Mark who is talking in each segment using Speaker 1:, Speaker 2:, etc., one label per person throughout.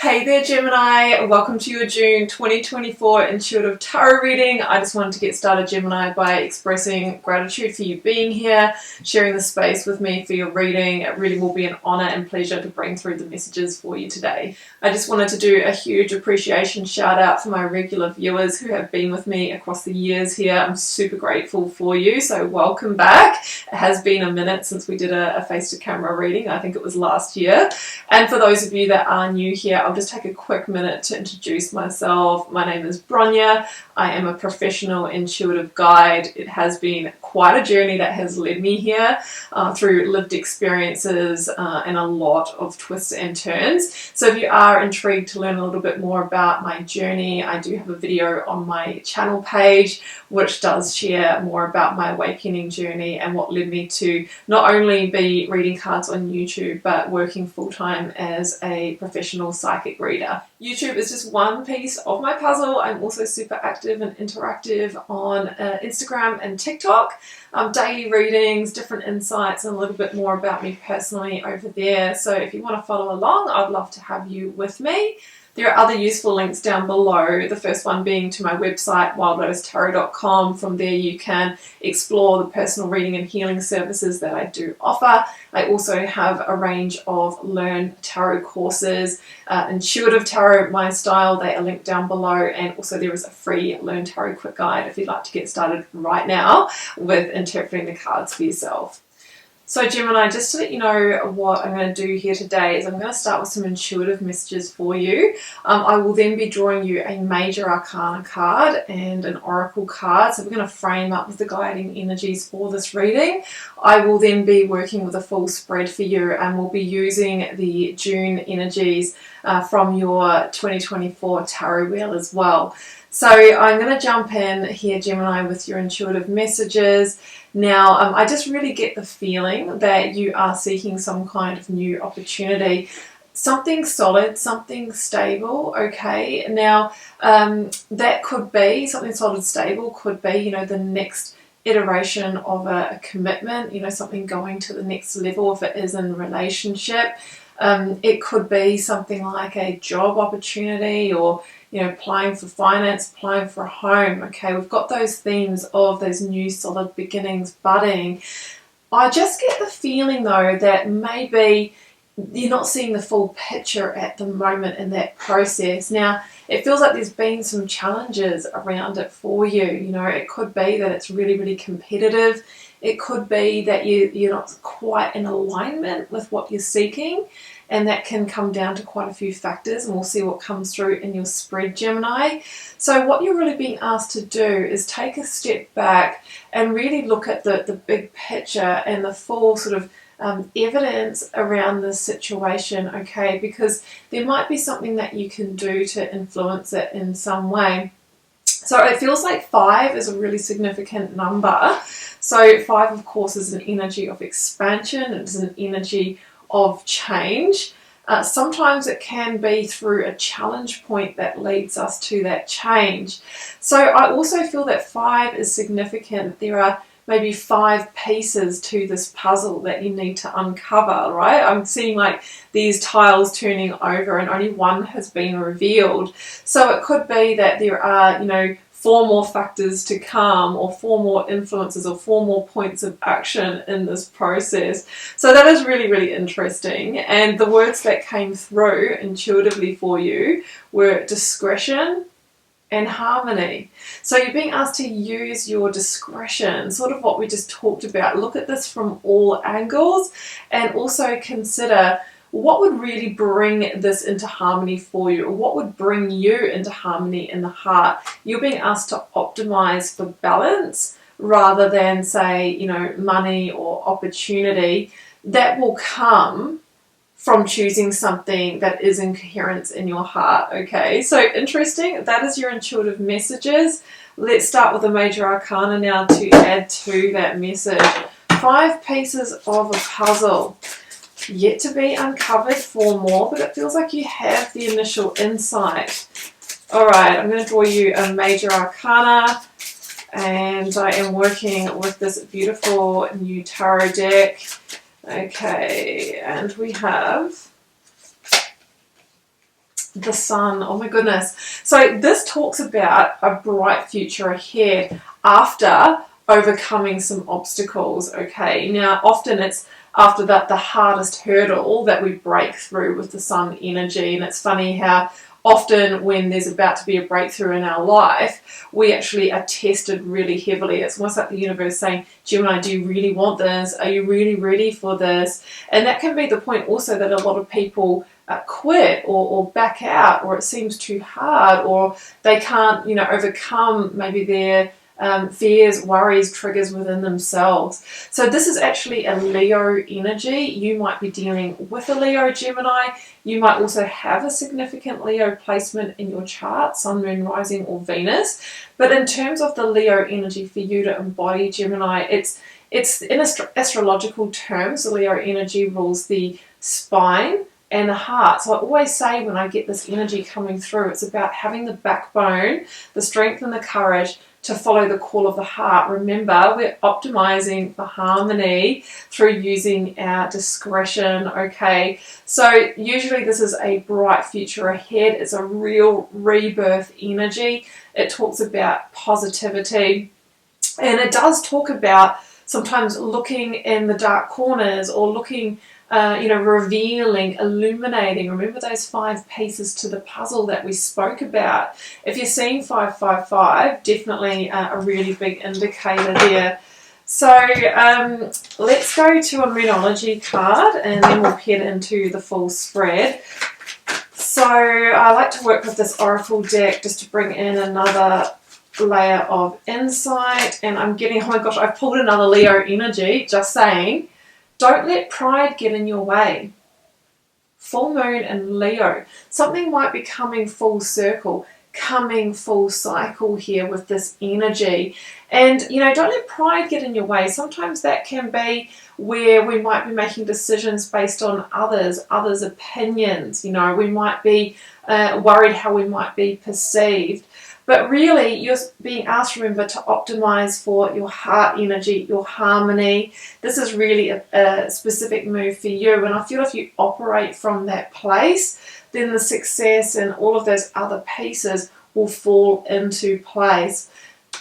Speaker 1: Hey there Gemini, welcome to your June 2024 Intuitive Tarot reading. I just wanted to get started, Gemini, by expressing gratitude for you being here, sharing the space with me for your reading. It really will be an honour and pleasure to bring through the messages for you today. I just wanted to do a huge appreciation shout out for my regular viewers who have been with me across the years here. I'm super grateful for you, so welcome back. It has been a minute since we did a face-to-camera reading. I think it was last year. And for those of you that are new here, I'll just take a quick minute to introduce myself. My name is Bronya. I am a professional intuitive guide. It has been quite a journey that has led me here through lived experiences and a lot of twists and turns. So if you are intrigued to learn a little bit more about my journey, I do have a video on my channel page which does share more about my awakening journey and what led me to not only be reading cards on YouTube but working full-time as a professional psychic reader. YouTube is just one piece of my puzzle. I'm also super active and interactive on Instagram and TikTok. Daily readings, different insights, and a little bit more about me personally over there. So if you want to follow along, I'd love to have you with me. There are other useful links down below, the first one being to my website, wildlotustarot.com. From there you can explore the personal reading and healing services that I do offer. I also have a range of Learn Tarot courses, Intuitive Tarot, my style, they are linked down below, and also there is a free Learn Tarot quick guide if you'd like to get started right now with interpreting the cards for yourself. So Gemini, just to let you know what I'm going to do here today is I'm going to start with some intuitive messages for you. I will then be drawing you a major arcana card and an oracle card. So we're going to frame up with the guiding energies for this reading. I will then be working with a full spread for you and we'll be using the June energies from your 2024 tarot wheel as well. So I'm going to jump in here, Gemini, with your intuitive messages. Now, I just really get the feeling that you are seeking some kind of new opportunity, something solid, something stable, okay? Now, that could be, something solid, stable, could be, you know, the next iteration of a commitment, you know, something going to the next level if it is in relationship. It could be something like a job opportunity or, you know, applying for finance, applying for a home. Okay, we've got those themes of those new solid beginnings budding. I just get the feeling though that maybe you're not seeing the full picture at the moment in that process. Now, it feels like there's been some challenges around it for you. You know, it could be that it's really, really competitive. It could be that you're not quite in alignment with what you're seeking, and that can come down to quite a few factors, and we'll see what comes through in your spread, Gemini. So what you're really being asked to do is take a step back and really look at the big picture and the full sort of evidence around this situation, okay? Because there might be something that you can do to influence it in some way. So it feels like 5 is a really significant number. So 5, of course, is an energy of expansion. It's an energy of change. Sometimes it can be through a challenge point that leads us to that change. So I also feel that 5 is significant. There are maybe 5 pieces to this puzzle that you need to uncover, right? I'm seeing like these tiles turning over and only one has been revealed. So it could be that there are, you know, 4 more factors to come, or 4 more influences, or 4 more points of action in this process. So that is really, really interesting. And the words that came through intuitively for you were discretion and harmony. So you're being asked to use your discretion, sort of what we just talked about. Look at this from all angles and also consider what would really bring this into harmony for you, or what would bring you into harmony in the heart. You're being asked to optimize for balance rather than, say, you know, money or opportunity. That will come from choosing something that is in coherence in your heart, okay? So interesting, that is your intuitive messages. Let's start with the major arcana now to add to that message. 5 pieces of a puzzle. Yet to be uncovered, 4 more, but it feels like you have the initial insight. Alright, I'm going to draw you a major arcana, and I am working with this beautiful new tarot deck. Okay, and we have the sun. Oh my goodness. So this talks about a bright future ahead after overcoming some obstacles. Okay, now often it's after that the hardest hurdle that we break through with the sun energy. And it's funny how often when there's about to be a breakthrough in our life, we actually are tested really heavily. It's almost like the universe saying, Gemini, do you really want this? Are you really ready for this? And that can be the point also that a lot of people quit or back out, or it seems too hard, or they can't, overcome maybe their fears, worries, triggers within themselves. So this is actually a Leo energy. You might be dealing with a Leo Gemini. You might also have a significant Leo placement in your chart, Sun, Moon, Rising, or Venus. But in terms of the Leo energy for you to embody Gemini, it's in astrological terms, the Leo energy rules the spine and the heart. So I always say when I get this energy coming through, it's about having the backbone, the strength and the courage to follow the call of the heart. Remember, we're optimizing for harmony through using our discretion, okay? So usually this is a bright future ahead. It's a real rebirth energy. It talks about positivity, and it does talk about sometimes looking in the dark corners or looking revealing, illuminating. Remember those 5 pieces to the puzzle that we spoke about. If you're seeing 555, definitely a really big indicator there. So let's go to a Moonology card and then we'll head into the full spread. So I like to work with this Oracle deck just to bring in another layer of insight. And I'm getting, oh my gosh, I've pulled another Leo energy, just saying. Don't let pride get in your way. Full moon in Leo. Something might be coming full circle, coming full cycle here with this energy. And, don't let pride get in your way. Sometimes that can be where we might be making decisions based on others' opinions. We might be worried how we might be perceived. But really, you're being asked, remember, to optimize for your heart energy, your harmony. This is really a specific move for you. And I feel if you operate from that place, then the success and all of those other pieces will fall into place.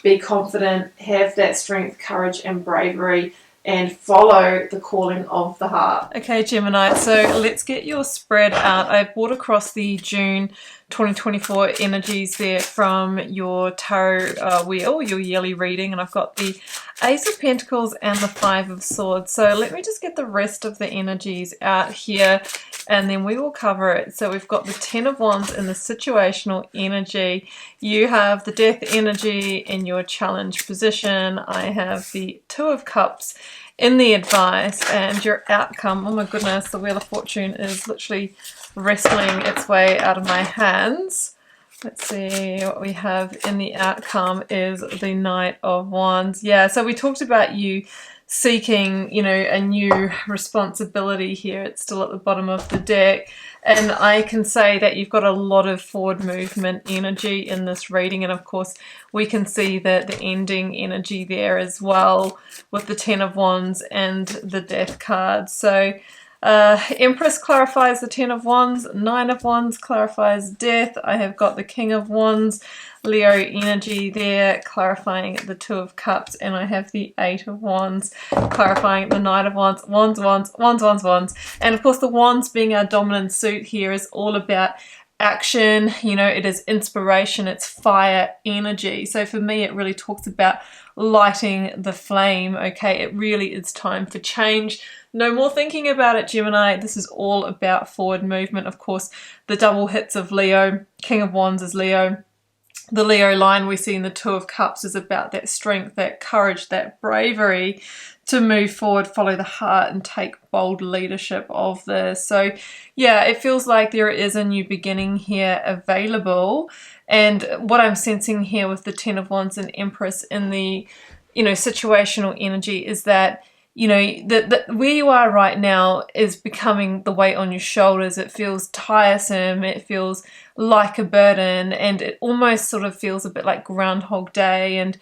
Speaker 1: Be confident, have that strength, courage, and bravery, and follow the calling of the heart. Okay, Gemini, so let's get your spread out. I've brought across the June 2024 energies there from your tarot wheel, your yearly reading, and I've got the Ace of Pentacles and the 5 of Swords. So let me just get the rest of the energies out here and then we will cover it. So we've got the 10 of Wands in the situational energy. You have the Death energy in your challenge position. I have the 2 of Cups in the advice, and your outcome, oh my goodness, the Wheel of Fortune is literally wrestling its way out of my hands. Let's see what we have in the outcome is the Knight of Wands. Yeah, so we talked about you seeking, a new responsibility here. It's still at the bottom of the deck. And I can say that you've got a lot of forward movement energy in this reading. And of course, we can see the ending energy there as well with the 10 of Wands and the Death card. So Empress clarifies the 10 of Wands, 9 of Wands clarifies death. I have got the King of Wands, Leo energy there, clarifying the 2 of Cups, and I have the 8 of Wands, clarifying the Knight of Wands, Wands, Wands, Wands, Wands, Wands. And of course the Wands being our dominant suit here is all about action, it is inspiration, it's fire energy. So for me, it really talks about lighting the flame, okay? It really is time for change. No more thinking about it, Gemini. This is all about forward movement. Of course, the double hits of Leo, King of Wands is Leo. The Leo line we see in the 2 of Cups is about that strength, that courage, that bravery to move forward, follow the heart, and take bold leadership of this. So yeah, it feels like there is a new beginning here available. And what I'm sensing here with the 10 of Wands and Empress in the, situational energy is that, where you are right now is becoming the weight on your shoulders. It feels tiresome. It feels like a burden, and it almost sort of feels a bit like Groundhog Day, and,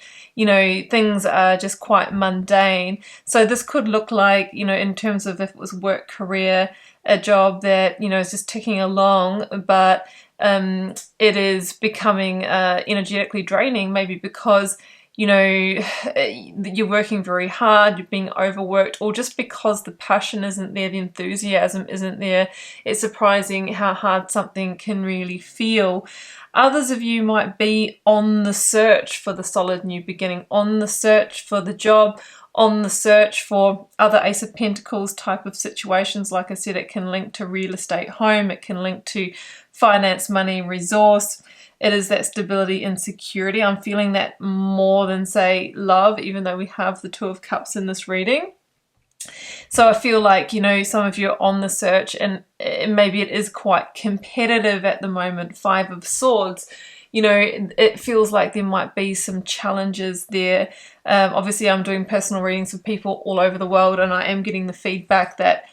Speaker 1: things are just quite mundane. So this could look like, in terms of if it was work, career, a job that, is just ticking along, but it is becoming energetically draining, maybe because, you know, you're working very hard, you're being overworked, or just because the passion isn't there, the enthusiasm isn't there. It's surprising how hard something can really feel. Others of you might be on the search for the solid new beginning, on the search for the job, on the search for other Ace of Pentacles type of situations. Like I said, it can link to real estate, home, it can link to finance, money, resource. It is that stability and security. I'm feeling that more than, say, love, even though we have the Two of Cups in this reading. So I feel like, you know, some of you are on the search, and maybe it is quite competitive at the moment. Five of Swords, you know, it feels like there might be some challenges there. Obviously, I'm doing personal readings with people all over the world, and I am getting the feedback that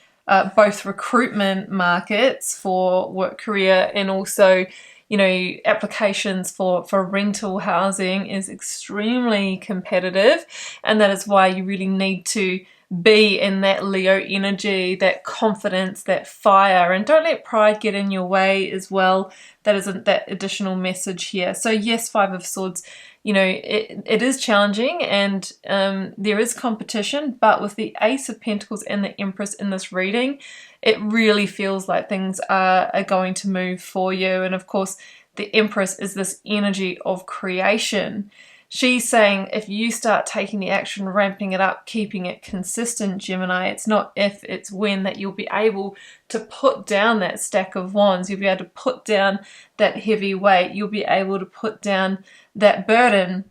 Speaker 1: both recruitment markets for work career and also, you know, applications for rental housing is extremely competitive, and that is why you really need to be in that Leo energy, that confidence, that fire, and don't let pride get in your way as well. That isn't that additional message here. So yes, Five of Swords, you know, it is challenging, and there is competition, but with the Ace of Pentacles and the Empress in this reading, it really feels like things are going to move for you. And of course, the Empress is this energy of creation. She's saying if you start taking the action, ramping it up, keeping it consistent, Gemini, it's not if, it's when, that you'll be able to put down that stack of wands. You'll be able to put down that heavy weight. You'll be able to put down that burden.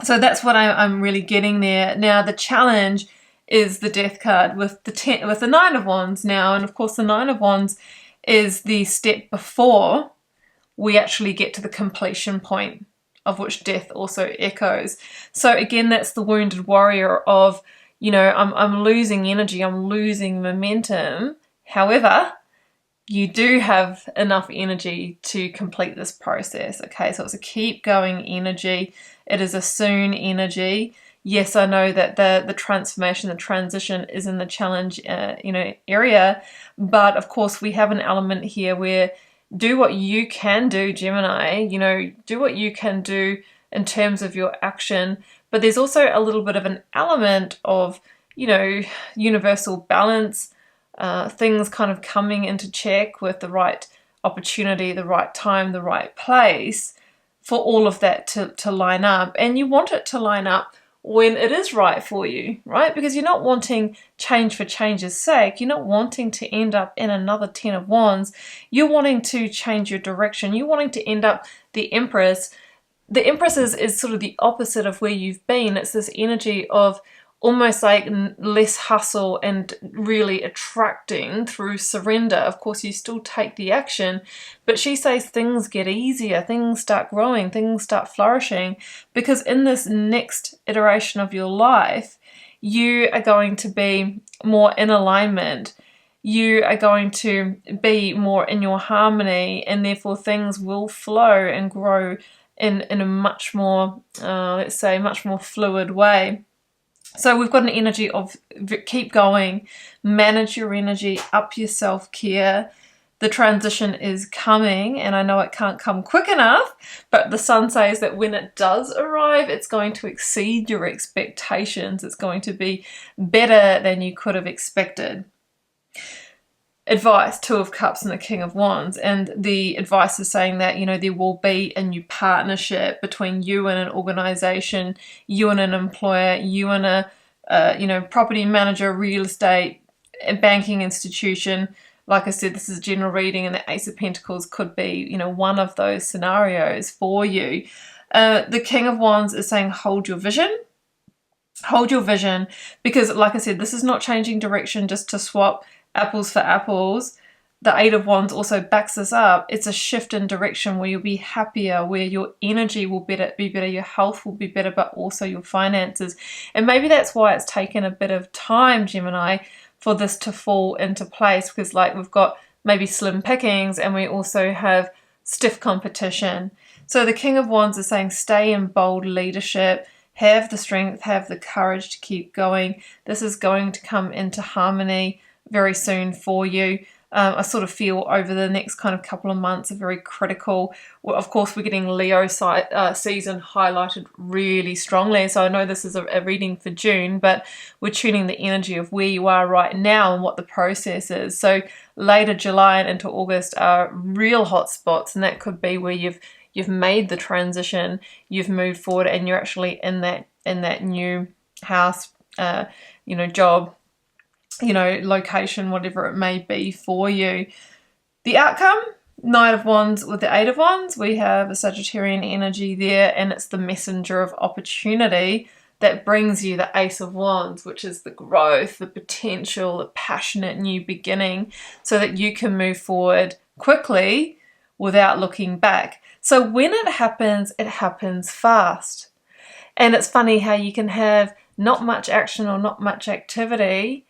Speaker 1: So that's what I'm really getting there. Now, the challenge is the Death card with the Nine of Wands now. And of course, the Nine of Wands is the step before we actually get to the completion point, of which Death also echoes. So again, that's the wounded warrior of, you know, I'm losing energy, I'm losing momentum. However, you do have enough energy to complete this process. Okay, so it's a keep going energy. It is a soon energy. Yes, I know that the transformation, the transition is in the challenge, you know, area, but of course we have an element here where do what you can do, Gemini, you know, do what you can do in terms of your action. But there's also a little bit of an element of, you know, universal balance, things kind of coming into check with the right opportunity, the right time, the right place for all of that to line up. And you want it to line up when it is right for you, right? Because you're not wanting change for change's sake. You're not wanting to end up in another Ten of Wands. You're wanting to change your direction. You're wanting to end up the Empress. The Empress is sort of the opposite of where you've been. It's this energy of almost like less hustle and really attracting through surrender. Of course, you still take the action, but she says things get easier, things start growing, things start flourishing, because in this next iteration of your life, you are going to be more in alignment. You are going to be more in your harmony, and therefore things will flow and grow in a much more, let's say, much more fluid way. So we've got an energy of keep going, manage your energy, up your self-care. The transition is coming, and I know it can't come quick enough, but the sun says that when it does arrive, it's going to exceed your expectations. It's going to be better than you could have expected. Advice, Two of Cups and the King of Wands, and the advice is saying that, you know, there will be a new partnership between you and an organization, you and an employer, you and a you know, property manager, real estate, a banking institution. Like I said, this is a general reading, and the Ace of Pentacles could be, you know, one of those scenarios for you. The King of Wands is saying hold your vision. Hold your vision, because like I said, this is not changing direction just to swap apples for apples. The Eight of Wands also backs this up. It's a shift in direction where you'll be happier, where your energy will be better, your health will be better, but also your finances. And maybe that's why it's taken a bit of time, Gemini, for this to fall into place, because like we've got maybe slim pickings and we also have stiff competition. So the King of Wands is saying stay in bold leadership, have the strength, have the courage to keep going. This is going to come into harmony very soon for you. I sort of feel over the next kind of couple of months are very critical. Well, of course, we're getting Leo season highlighted really strongly. So I know this is a reading for June, but we're tuning the energy of where you are right now and what the process is. So later July and into August are real hot spots, and that could be where you've made the transition, you've moved forward, and you're actually in that new house, job, location, whatever it may be for you. The outcome, Knight of Wands with the Eight of Wands, we have a Sagittarian energy there, and it's the messenger of opportunity that brings you the Ace of Wands, which is the growth, the potential, the passionate new beginning, so that you can move forward quickly without looking back. So when it happens fast. And it's funny how you can have not much action or not much activity,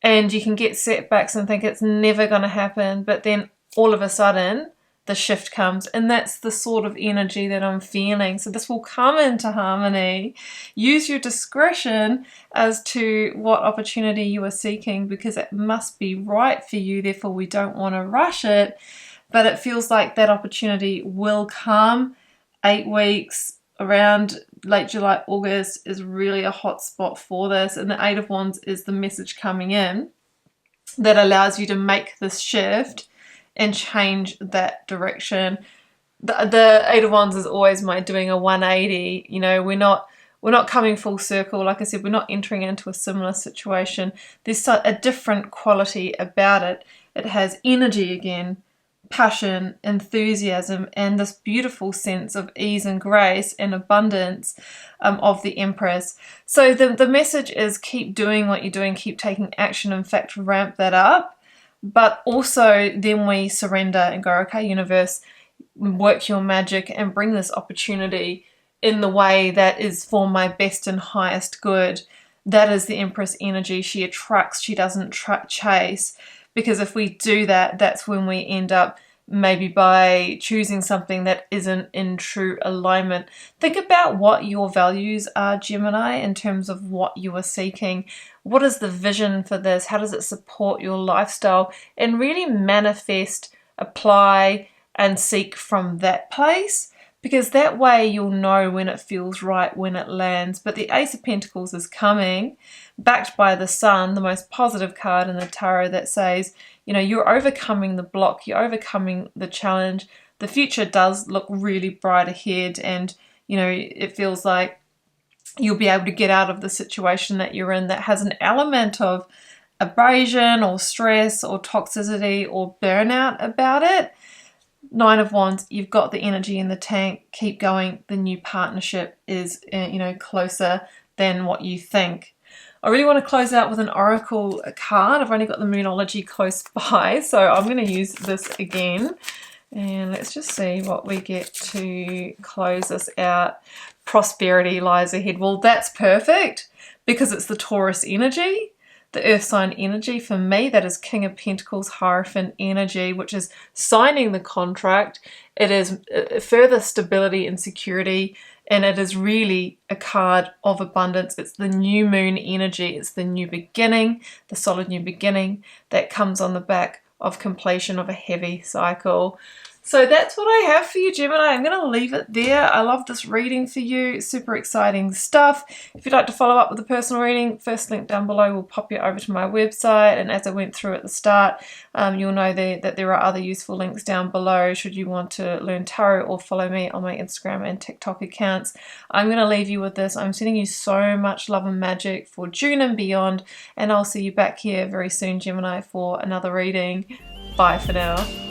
Speaker 1: and you can get setbacks and think it's never going to happen, but then all of a sudden the shift comes, and that's the sort of energy that I'm feeling. So this will come into harmony. Use your discretion as to what opportunity you are seeking, because it must be right for you, therefore we don't want to rush it, but it feels like that opportunity will come. 8 weeks around late July, August is really a hot spot for this, and the Eight of Wands is the message coming in that allows you to make this shift and change that direction. The Eight of Wands is always doing a 180. We're not coming full circle. Like I said, we're not entering into a similar situation. There's a different quality about it. It has energy again, passion, enthusiasm, and this beautiful sense of ease and grace and abundance of the Empress. So the message is keep doing what you're doing, keep taking action, in fact ramp that up. But also then we surrender and go, okay, universe, work your magic and bring this opportunity in the way that is for my best and highest good. That is the Empress energy. She attracts, she doesn't chase. Because if we do that, that's when we end up maybe by choosing something that isn't in true alignment. Think about what your values are, Gemini, in terms of what you are seeking. What is the vision for this? How does it support your lifestyle? And really manifest, apply, and seek from that place. Because that way you'll know when it feels right, when it lands. But the Ace of Pentacles is coming, backed by the Sun, the most positive card in the tarot, that says, you're overcoming the block, you're overcoming the challenge. The future does look really bright ahead, and, it feels like you'll be able to get out of the situation that you're in that has an element of abrasion or stress or toxicity or burnout about it. Nine of Wands, you've got the energy in the tank. Keep going. The new partnership is, closer than what you think. I really want to close out with an oracle card. I've only got the Moonology close by, so I'm going to use this again. And let's just see what we get to close this out. Prosperity lies ahead. Well, that's perfect because it's the Taurus energy. The earth sign energy for me, that is King of Pentacles, Hierophant energy, which is signing the contract. It is further stability and security, and it is really a card of abundance. It's the new moon energy. It's the new beginning, the solid new beginning that comes on the back of completion of a heavy cycle. So that's what I have for you, Gemini. I'm going to leave it there. I love this reading for you. Super exciting stuff. If you'd like to follow up with a personal reading, first link down below will pop you over to my website. And as I went through at the start, you'll know that there are other useful links down below should you want to learn tarot or follow me on my Instagram and TikTok accounts. I'm going to leave you with this. I'm sending you so much love and magic for June and beyond. And I'll see you back here very soon, Gemini, for another reading. Bye for now.